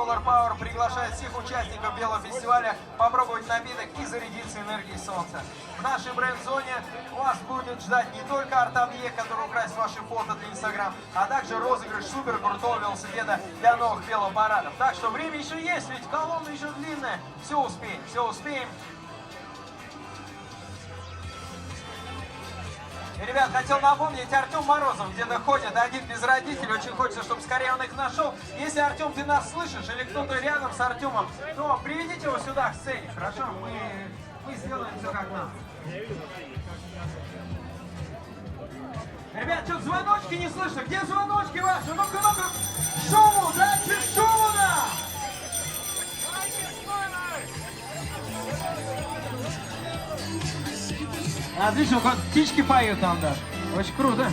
Solar Power приглашает всех участников белого фестиваля попробовать напиток и зарядиться энергией солнца. В нашей бренд-зоне вас будет ждать не только арт-объект, который украсит ваши фото для Instagram, а также розыгрыш супер крутого велосипеда для новых велопарадов. Так что время еще есть, ведь колонна еще длинная. Все успеем, все успеем. И, ребят, хотел напомнить, Артем Морозов где-то ходит один без родителей, очень хочется, чтобы скорее он их нашел. Если, Артем, ты нас слышишь, или кто-то рядом с Артемом, то приведите его сюда к сцене, хорошо? Мы сделаем все как надо. Ребят, что-то звоночки не слышно, где звоночки ваши? Ну-ка, ну-ка, шуму, дайте шуму, да! Отлично, как птички поют там даже. Очень круто.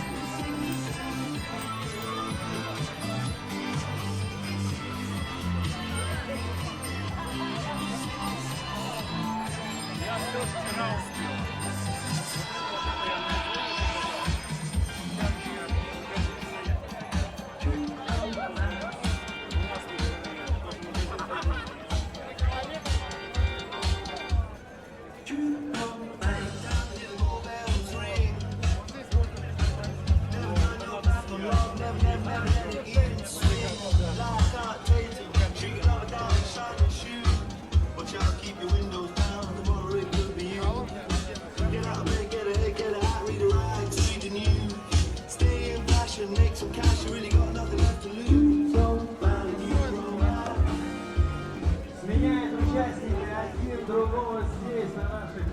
Сменяет участники один другого здесь, на наших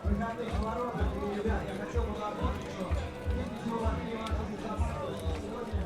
выходных воротах. И, ребят, я хотел бы напомнить, что видите, мы могли вашу безопасность сегодня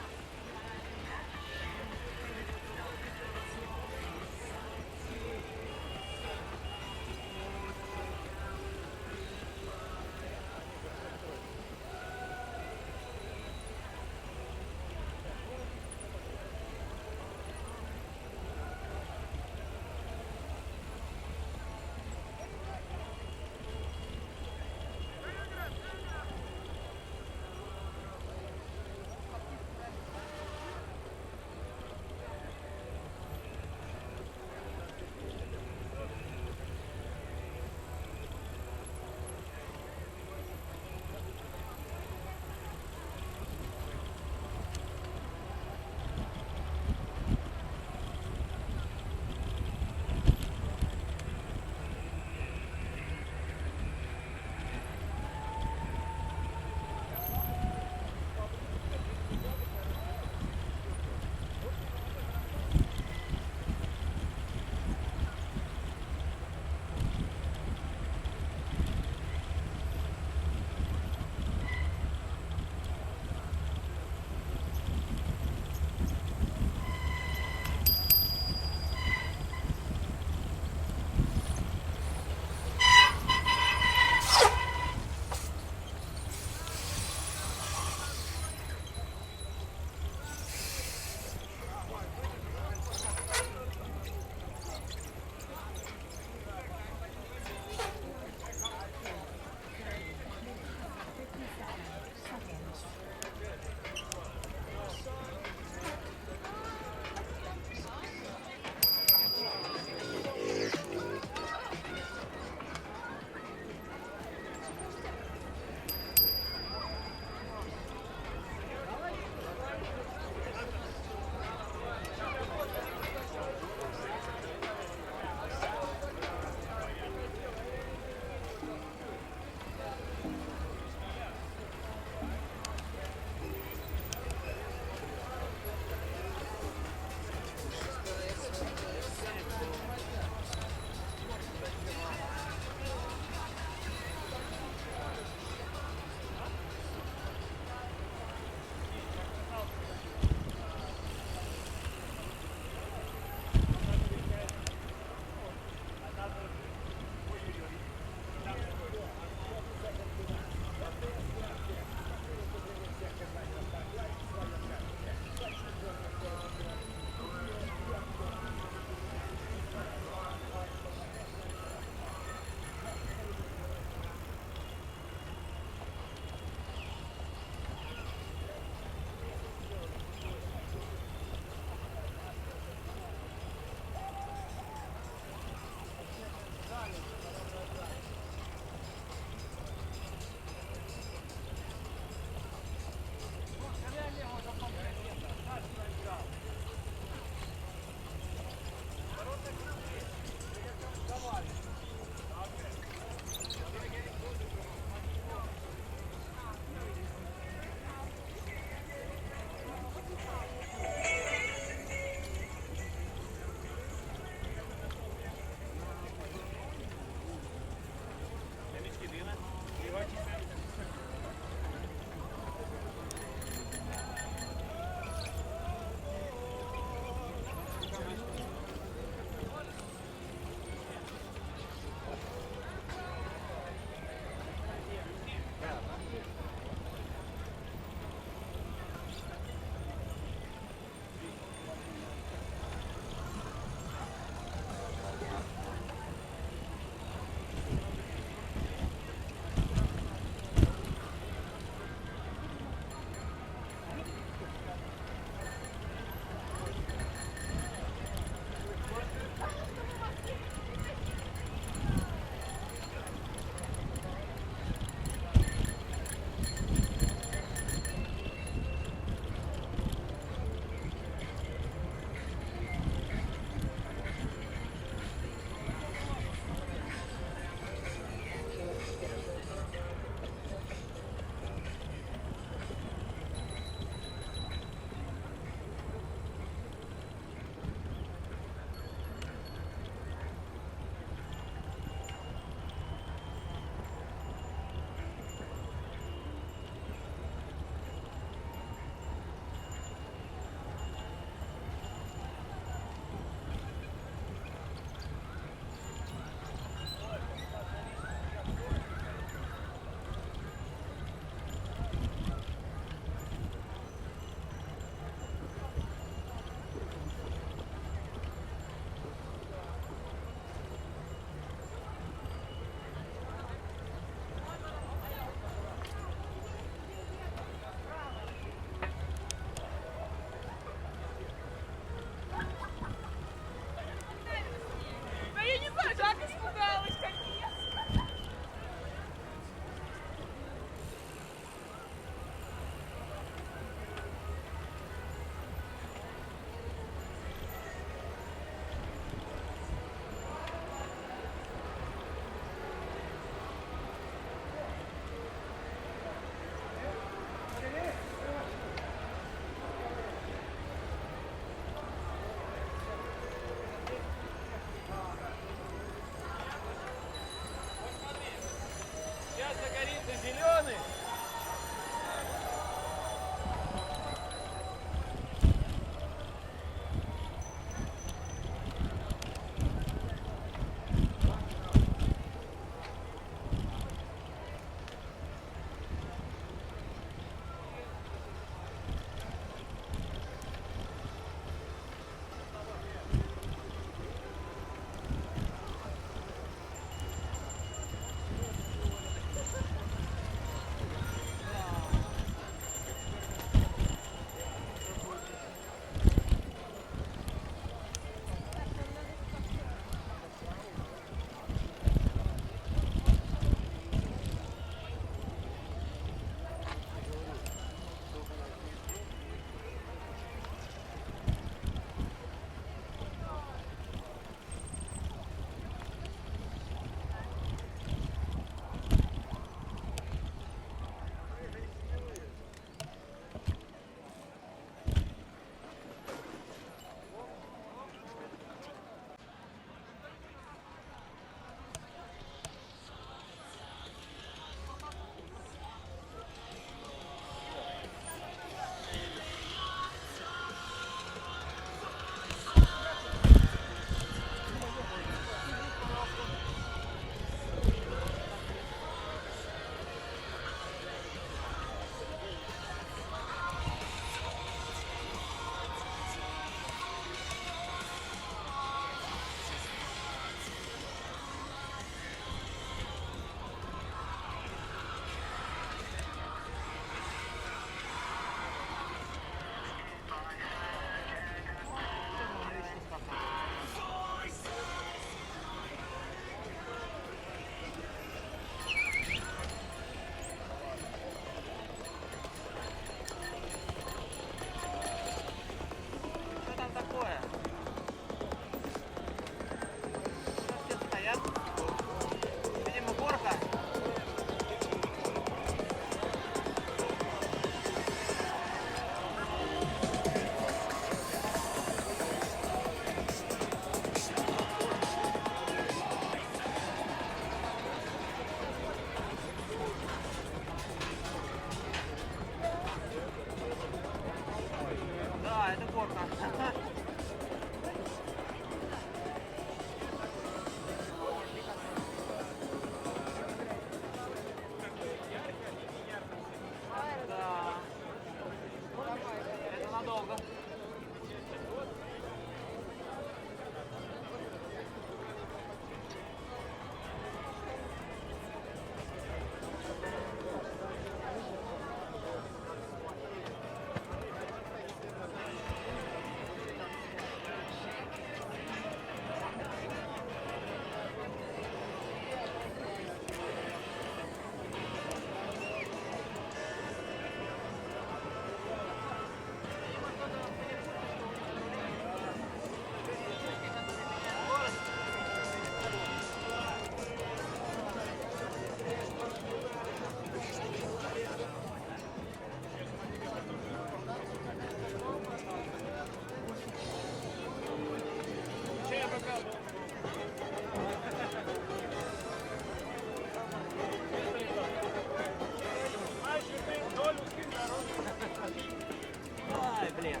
Блин.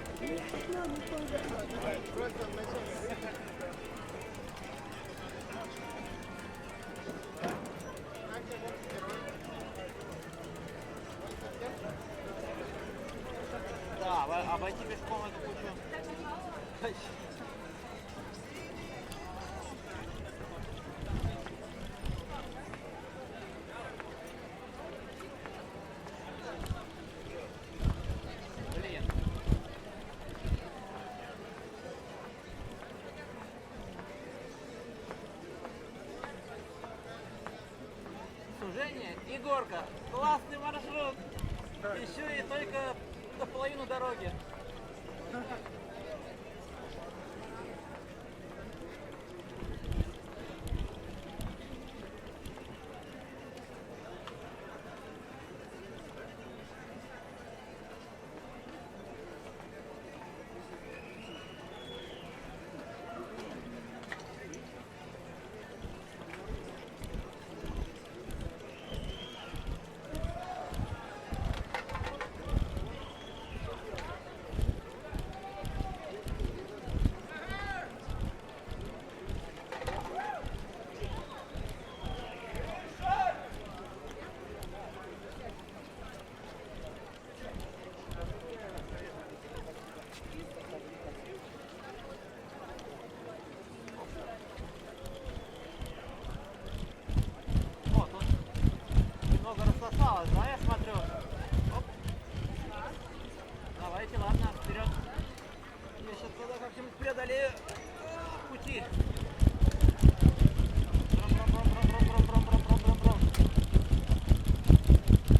Да, обойти пешком эту кучу. Блин. Сужение и горка. Классный маршрут. Еще и только наполовину дороги. Вот, тут немного рассосалось, да, я смотрю. Оп. Давайте, ладно, вперед. Я сейчас туда как-нибудь преодолею пути. Бром.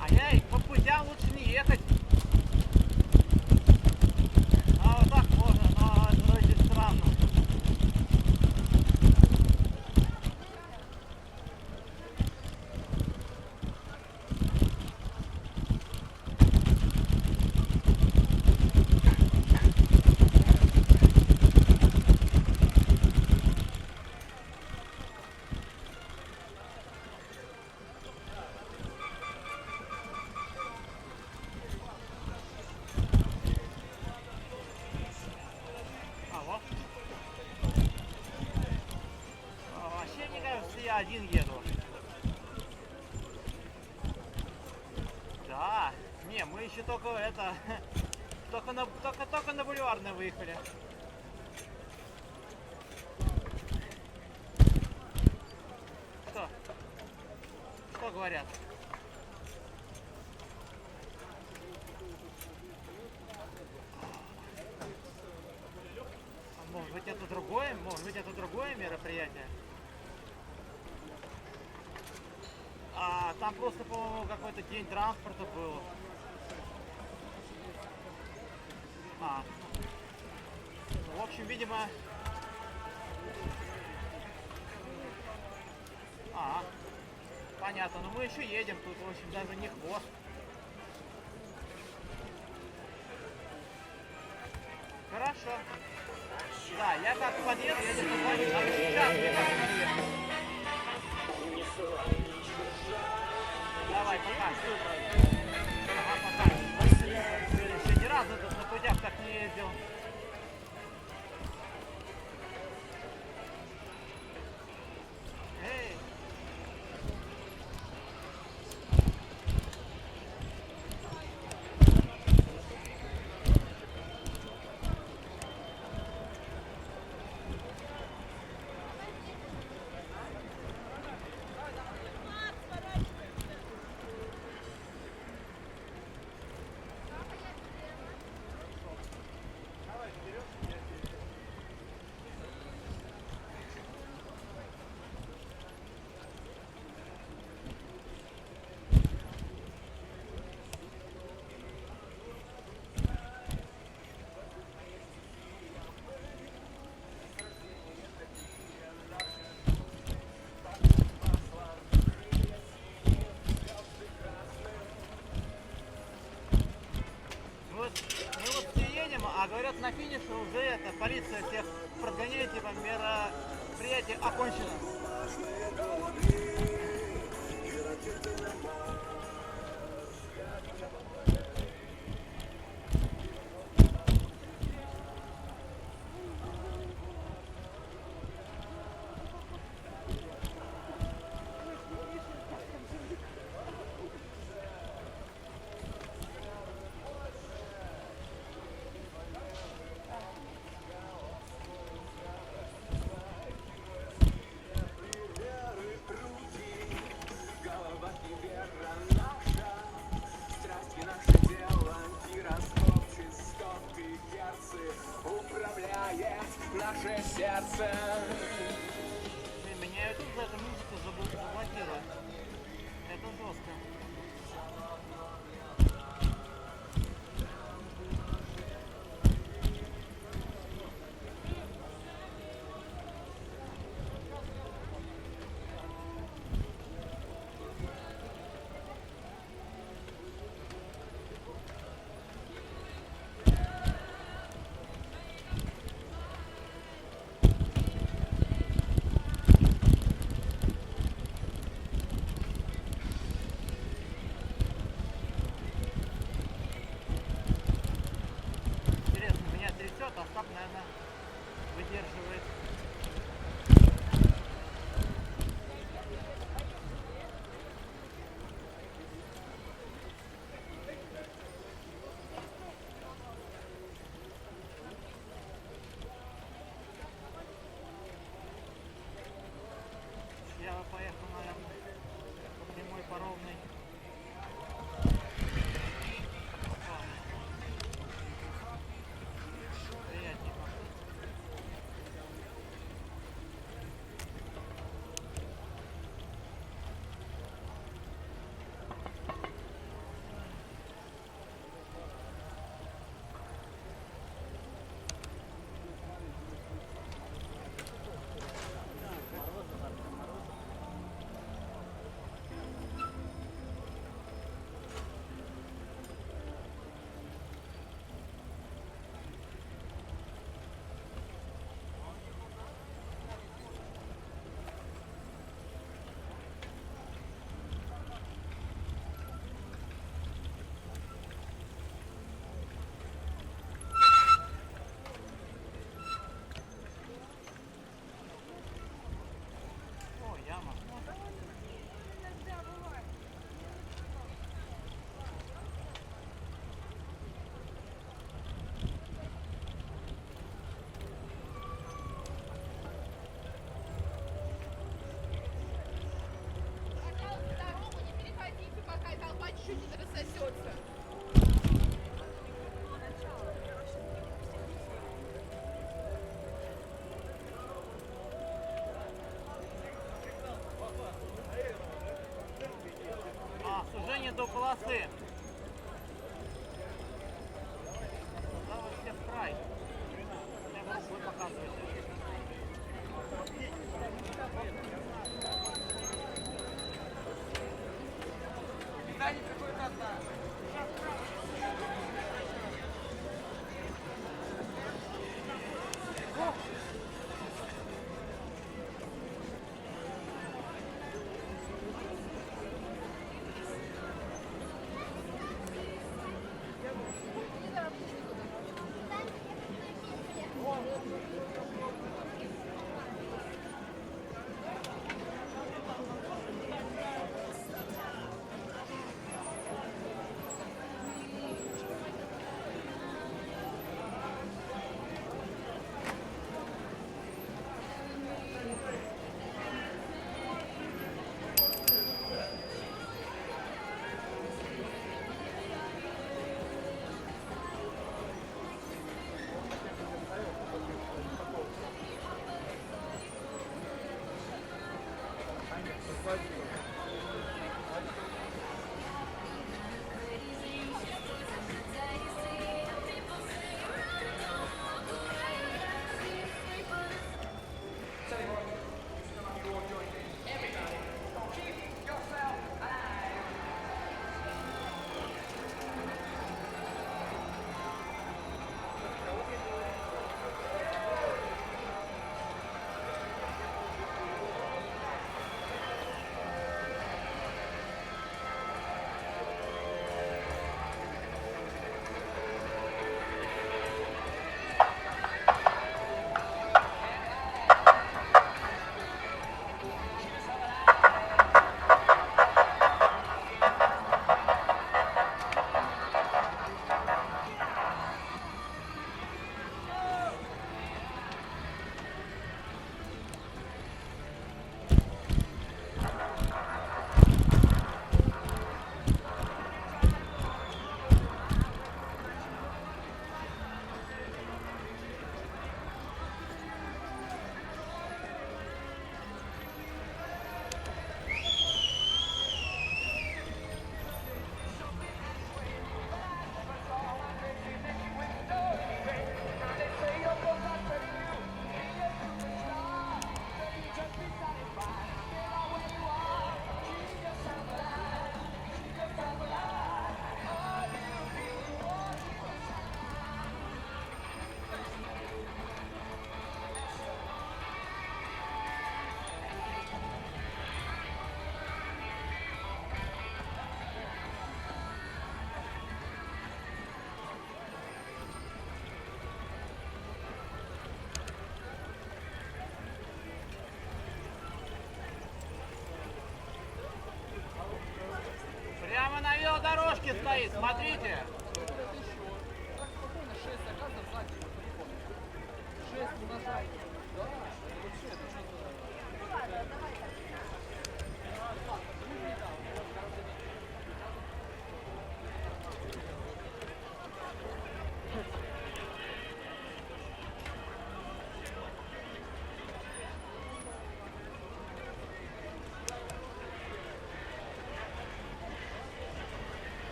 Ай-яй, по путям лучше не ехать. А вот так можно, но это вроде странно. Алло. Вообще, мне кажется, я один еду. Да. Не, мы еще только это... Только на Бульварную выехали. Что? Что говорят? Может быть это другое мероприятие? А там просто, по-моему, какой-то день транспорта был. В общем, видимо... Понятно, но мы еще едем, тут, в общем, даже не хвост. Хорошо. Да, я как подъеду, я тебе позвоню, надо сейчас мне как подъехать. Давай, пока. Пока. Еще ни разу тут на путях так не ездил. Эй! А говорят, на финише уже это полиция всех прогоняет, типа мероприятие окончено. Блин, меняют даже музыку заблокировать. Это жестко. Интересно, меня трясет, а Остап, наверное, выдерживает. Я бы поехал, наверное, по прямой, по ровной. Приятнее. О, яма. Дорогу не переходите, пока толпа чуть-чуть не рассосется. А, сужение до полосы. Да, вот все в край. Я бы рукой показывать. Мишки стоит, смотрите. Спокойно, 6 заказов сзади. 6 умножай. Да, вообще, это что-то...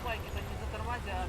байке-то не затормозят.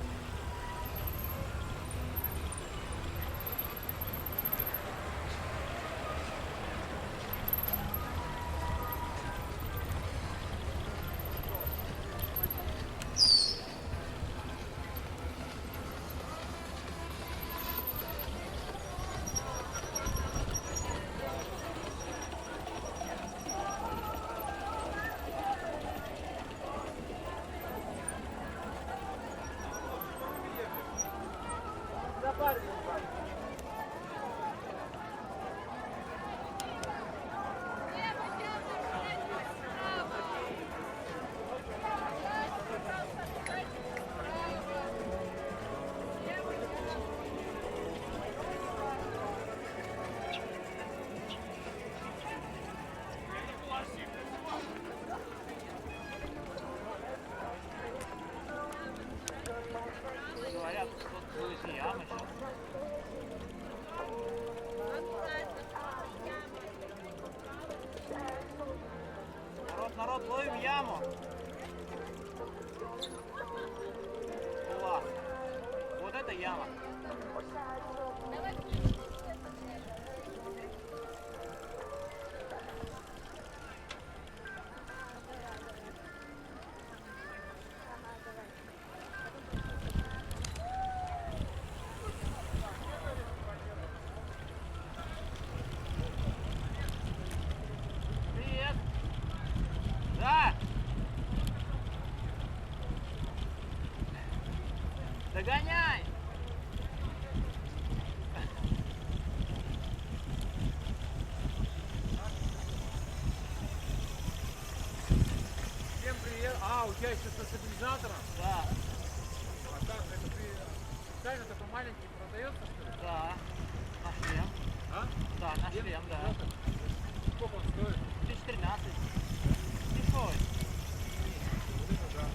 Говорят, тут будет ямы сейчас. Народ, ловим яму. Класс. Вот это яма. Привет. Да. Догоняй. Всем привет. А, у тебя еще со стабилизатором? Да. А как это ты специально такой маленький продается, что ли? Да. На шлем. А? Да, на шлем, да. Сколько он стоит? 1013. Дешевый. Вот это да.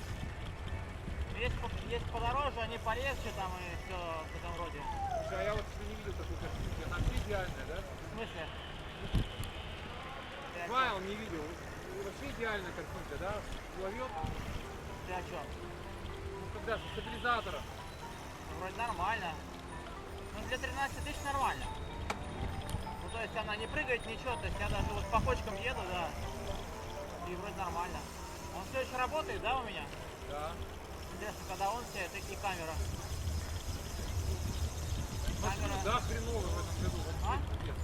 Есть подороже, они полегче там и все в этом роде. Слушай, а я вот еще не видел такой картинки. Она вообще идеальная, да? В смысле? Файл не видел. Вообще идеальная картинка, да? Ловил? Ты о чем? Ну когда со стабилизатором. Вроде нормально. Ну для 13 тысяч нормально. Ну то есть она не прыгает, ничего. То есть я даже вот по кочкам еду, да. И вроде нормально. Он все еще работает, да, у меня? Да. Интересно, когда он сядет, и камера. Маршрут, да, хреновый в этом году. А? Вообще пипец.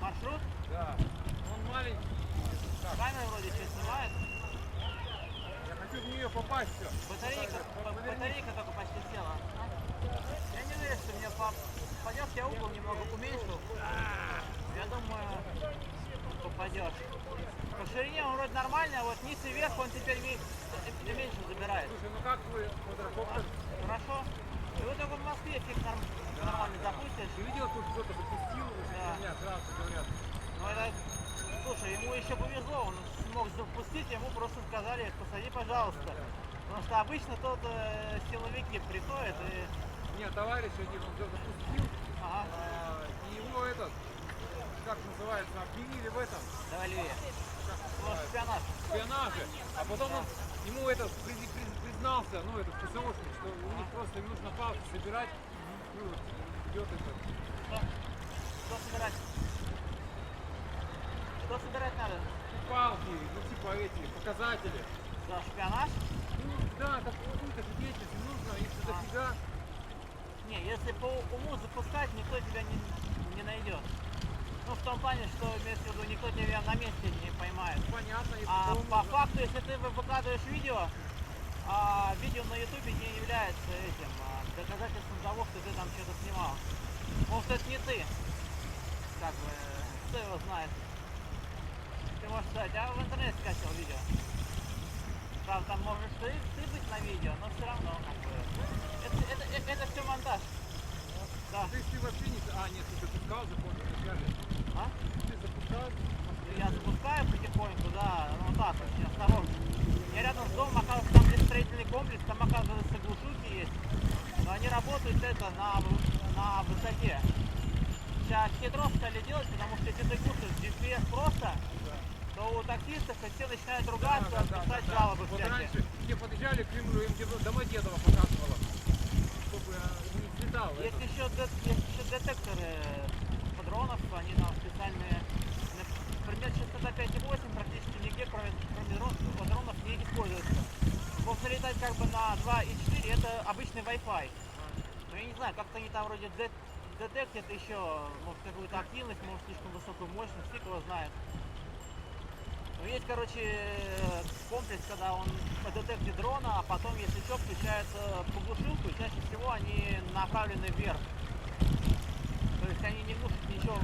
Маршрут? Да. Он маленький. Так, Камера вроде все снимает. я хочу в нее попасть все. Батарейка только почти села. Я не уверен, что мне попадешь, я угол немного уменьшил. Я думаю, попадешь. По ширине он вроде нормальный, а вот низ и вверх он теперь меньше забирает. Слушай, ну как вы квадрокоптер? Хорошо. И вот только в Москве фиг нормально запустишь. Ты видел, тут кто-то запустил? Да. Меня сразу говорят. Но это, слушай, ему еще повезло, он смог запустить, ему просто сказали, посади, пожалуйста. Потому что обычно тут силовики приходят и... Нет, товарищ один, он запустил, Ага, и его этот, как называется, обвинили в этом, давай левее. как Ну, называется, шпионаж. шпионаже. А потом он, ему этот признался, ну этот ФСОшник, что у них просто нужно палки собирать, ну вот идет это. Что собирать? Что собирать надо? Палки, ну типа эти, показатели. За шпионаж? Ну да, как какую-то же деятельность им нужно, если дофига. Не, если по уму запускать, никто тебя не найдет. Ну, в том плане, что, имеется в виду, никто тебя на месте не поймает. Понятно, если А по уму по нужно. факту, если ты выкладываешь видео, а видео на ютубе не является этим доказательством того, что ты там что-то снимал. Может, это не ты. Как бы, кто его знает. Ты можешь сказать, а в интернете скачал видео. Правда, там можешь ты быть на видео, но все равно, как бы, это все монтаж. Да. То есть ты вообще не... А, нет, ты запускал, запомнил, вначале. А? Ты запускал? Я запускаю потихоньку, да, ну вот так вот, осторожно. Я рядом с домом, оказывается, там здесь строительный комплекс, там, оказывается, глушилки есть. Но они работают это на высоте. Сейчас хитро стали делать, потому что если ты глушишь GPS просто, то у таксистов, и все начинают ругаться, писать жалобы Вот всякие. раньше все подъезжали к Кремлю, им где-то Домодедово показывало, чтобы не слетал. Есть еще детекторы дронов, они там специальные. Например, частота 5,8 практически нигде, кроме дронов, не используется. Можно летать как бы на 2,4, это обычный Wi-Fi. Но я не знаю, как-то они там вроде детектят еще, может, какую-то активность, может, слишком высокую мощность, фиг его знает. Но есть, короче, комплекс, когда он детектит дрона, а потом, если что, включается поглушилку, и чаще всего они направлены вверх. То есть они не глушат ничего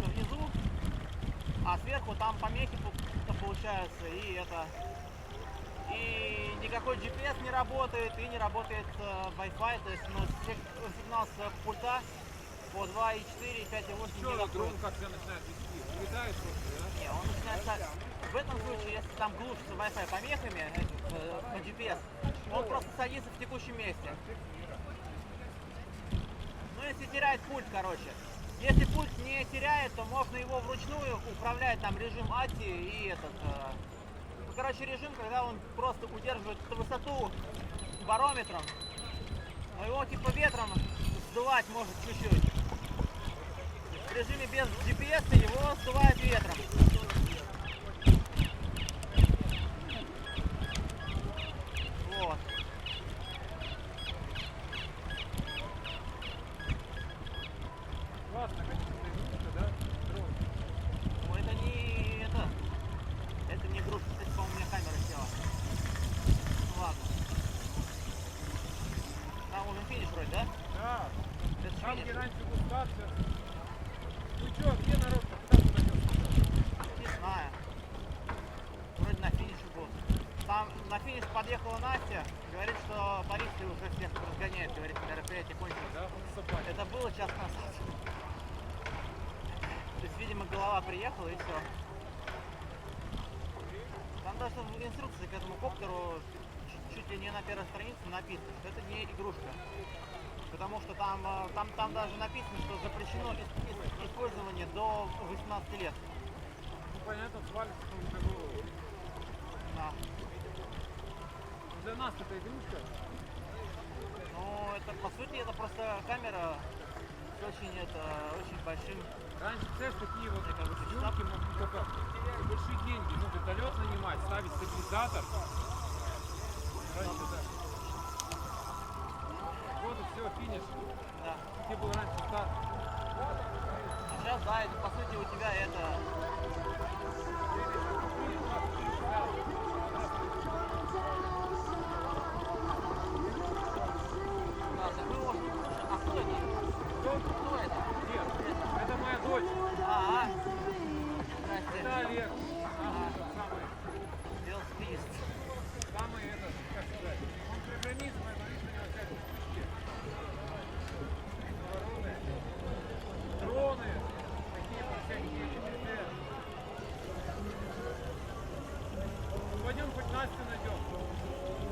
внизу, а сверху там помехи получаются, и никакой GPS не работает, и не работает Wi-Fi, то есть сигнал с пульта по 2,4 и 5,8 Что не дрон доходит. как себя начинает вести? Улетает просто, да? Не, он начинает... В этом случае, если там глушится Wi-Fi помехами по GPS, он просто садится в текущем месте. Ну, если теряет пульт, короче. Если пульт не теряет, то можно его вручную управлять, там режим ATI и этот... Ну, короче, режим, когда он просто удерживает высоту барометром, но его типа ветром сдувать может чуть-чуть. В режиме без GPS его сдувает ветром. Вот. Классно, конечно, игрушка, да? Дрон. Ну это не это. Это не игрушка, кстати, по-моему, у меня камера села. Ну ладно. Там уже финиш вроде, да? Да. Это Там, финиш. где раньше был станция. Ну что, где народ-то? Куда ты пойдешь? Не знаю. Вроде на финише был. Там на финиш подъехала Настя, говорит, что полиция уже всех разгоняет, говорит, мероприятие кончилось. Да, вот собака. Это было час назад. То есть, видимо, голова приехала и все. Там даже в инструкции к этому коптеру чуть ли не на первой странице написано, что это не игрушка. Потому что там даже написано, что запрещено использование до 18 лет. Ну понятно, свалится там как бы. Да. Для нас это игрушка. Ну, это по сути это просто камера с очень большим. Раньше, представляешь, такие вот как бы съемки могут только за большие деньги. Ну, вертолет нанимать, ставить стабилизатор. Раньше, да. Вот и все, финиш. Да. Где был раньше старт? Сейчас, да, это, по сути у тебя это. Да, так вы можете. А кто это? Кто это? Нет, это моя дочь. А. Здрасте. Это Олег. Наш этот самый, Велосипедист. самый этот, как сказать, он программист, моя Мариса, у него всякие фишки. Вороны, дроны, какие-то всякие ЧПТ. Пойдем хоть Настю найдем.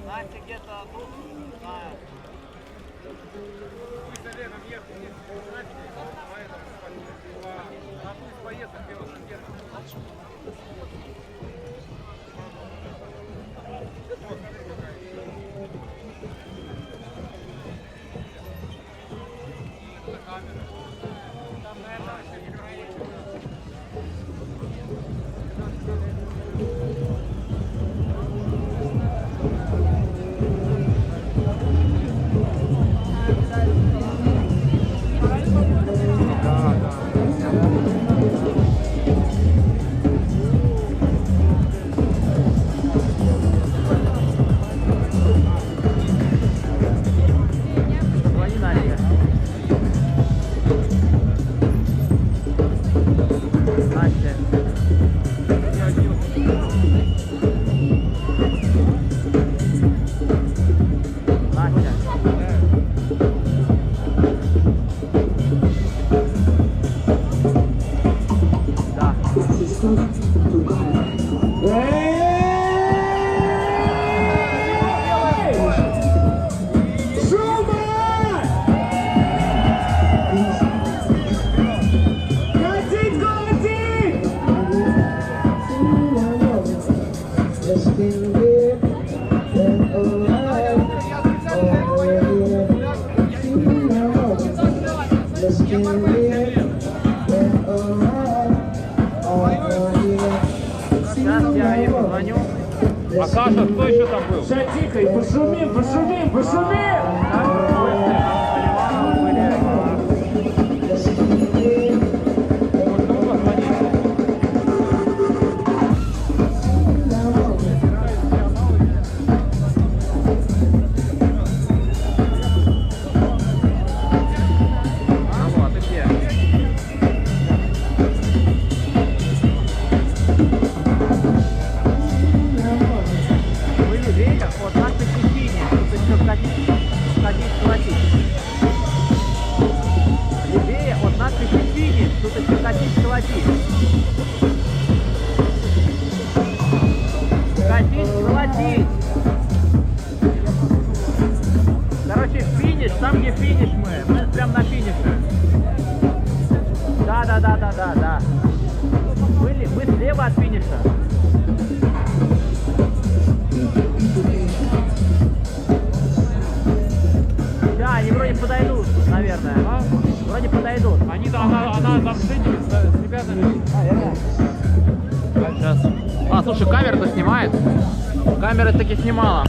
Настя где-то тут, не знаю. Мы с Олегом ехали, Настя, по этому, по одну из поездок велосипедом. Вот, смотри, какая. Это камера. Там, наверное, еще не рабочий. Да, да. Сейчас я им звоню. А Саша, кто еще там был? Сейчас тихо, и пошумим, пошумим, пошумим! Алло, а ты где? Вы левее от нашей Купини, тут еще сходить платить. Левее от нашей Купини, тут еще ходить платить. Ходить платить. Короче, финиш, там где финиш мы прям на финише. Да. Мы слева от финиша. Да, они вроде подойдут, наверное. А? Вроде подойдут. Она там с этими, с ребятами. Сейчас. А, слушай, камера-то снимает. Камера таки снимала.